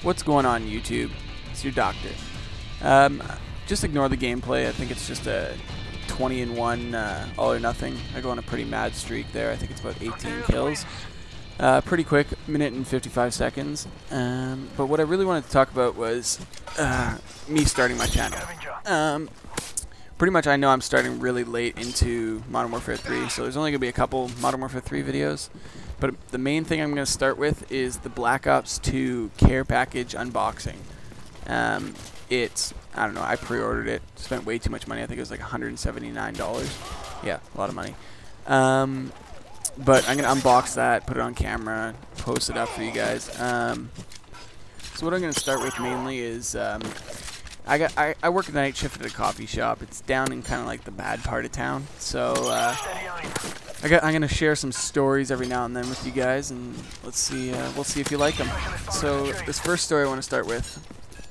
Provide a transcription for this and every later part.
What's going on YouTube? It's your doctor. Just ignore the gameplay. I think it's just a 20-1 all or nothing. I go on a pretty mad streak there. I think it's about 18 kills. Pretty quick, minute and 55 seconds. But what I really wanted to talk about was me starting my channel. Pretty much I know I'm starting really late into Modern Warfare 3, so there's only going to be a couple Modern Warfare 3 videos. But the main thing I'm going to start with is the Black Ops 2 care package unboxing. I don't know, I pre-ordered it, spent way too much money. I think it was like $179. Yeah, a lot of money. But I'm going to unbox that, put it on camera, post it up for you guys. So what I'm going to start with mainly is I work the night shift at a coffee shop. It's down in kind of like the bad part of town. So I'm going to share some stories every now and then with you guys, and let's see, we'll see if you like them. So this first story I want to start with,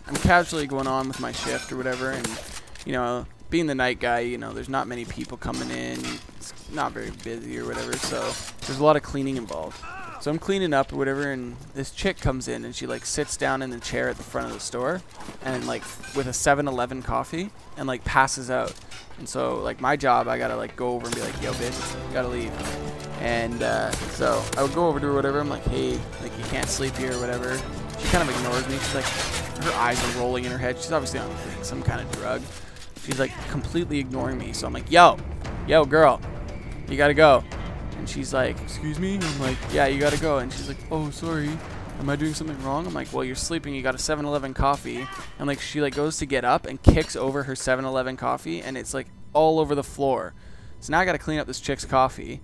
I'm casually going on with my shift or whatever, and you know, being the night guy, you know, there's not many people coming in. It's not very busy or whatever, so there's a lot of cleaning involved. So I'm cleaning up or whatever, and this chick comes in and she like sits down in the chair at the front of the store and like with a 7-Eleven coffee and like passes out. And so like my job, I gotta like go over and be like, yo bitch, you gotta leave. And so I would go over to her or whatever. I'm like, hey, like you can't sleep here or whatever. She kind of ignores me. She's like, her eyes are rolling in her head. She's obviously on like, some kind of drug. She's like completely ignoring me. So I'm like, yo girl, you gotta go. And she's like, excuse me? I'm like, yeah, you gotta go. And she's like, oh, sorry. Am I doing something wrong? I'm like, well, you're sleeping. You got a 7-Eleven coffee. And like, she like goes to get up and kicks over her 7-Eleven coffee, and it's like all over the floor. So now I gotta clean up this chick's coffee.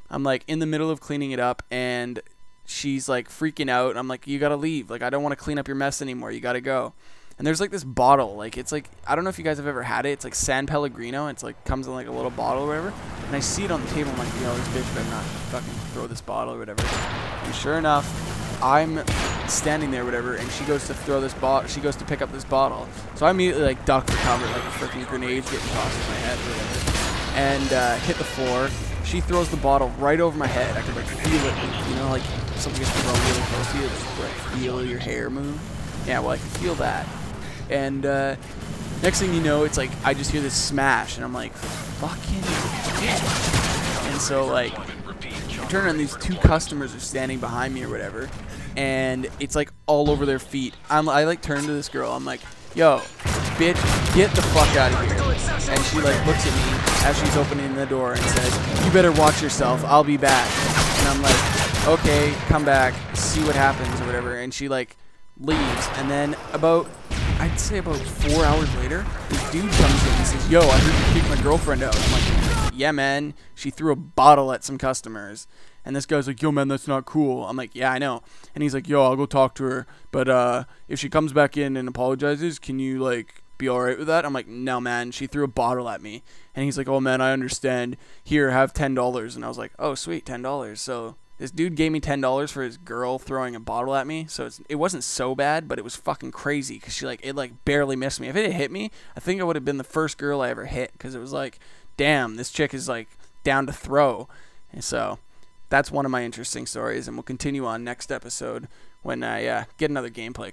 I'm like in the middle of cleaning it up, and she's like freaking out. I'm like, you gotta leave. Like, I don't want to clean up your mess anymore. You gotta go. And there's like this bottle, like it's like, I don't know if you guys have ever had it. It's like San Pellegrino. It's like comes in like a little bottle or whatever. And I see it on the table. I'm like, yo, this bitch better not fucking throw this bottle or whatever. And sure enough, I'm standing there or whatever, and she goes to throw this bottle. She goes to pick up this bottle. So I immediately like duck for cover, like a freaking grenade getting tossed in my head or whatever, and hit the floor. She throws the bottle right over my head. I could like feel it, like, you know, like something gets thrown really close to you. Just like feel your hair move. Yeah, well, I can feel that. And next thing you know, it's like I just hear this smash, and I'm like, fucking shit. And so like I turn around, these two customers are standing behind me or whatever, and it's like all over their feet. I like turn to this girl. I'm like, yo, bitch, get the fuck out of here. And she like looks at me as she's opening the door and says, you better watch yourself, I'll be back. And I'm like, okay, come back, see what happens or whatever. And she like leaves, and then I'd say about 4 hours later, this dude comes in and says, yo, I heard you kicked my girlfriend out. I'm like, yeah, man, she threw a bottle at some customers. And this guy's like, yo, man, that's not cool. I'm like, yeah, I know. And he's like, yo, I'll go talk to her, but if she comes back in and apologizes, can you like be alright with that? I'm like, no, man, she threw a bottle at me. And he's like, oh, man, I understand. Here, have $10. And I was like, oh, sweet, $10. So this dude gave me $10 for his girl throwing a bottle at me. So it wasn't so bad, but it was fucking crazy because it like barely missed me. If it had hit me, I think I would have been the first girl I ever hit, because it was like, damn, this chick is like down to throw. And so that's one of my interesting stories, and we'll continue on next episode when I get another gameplay.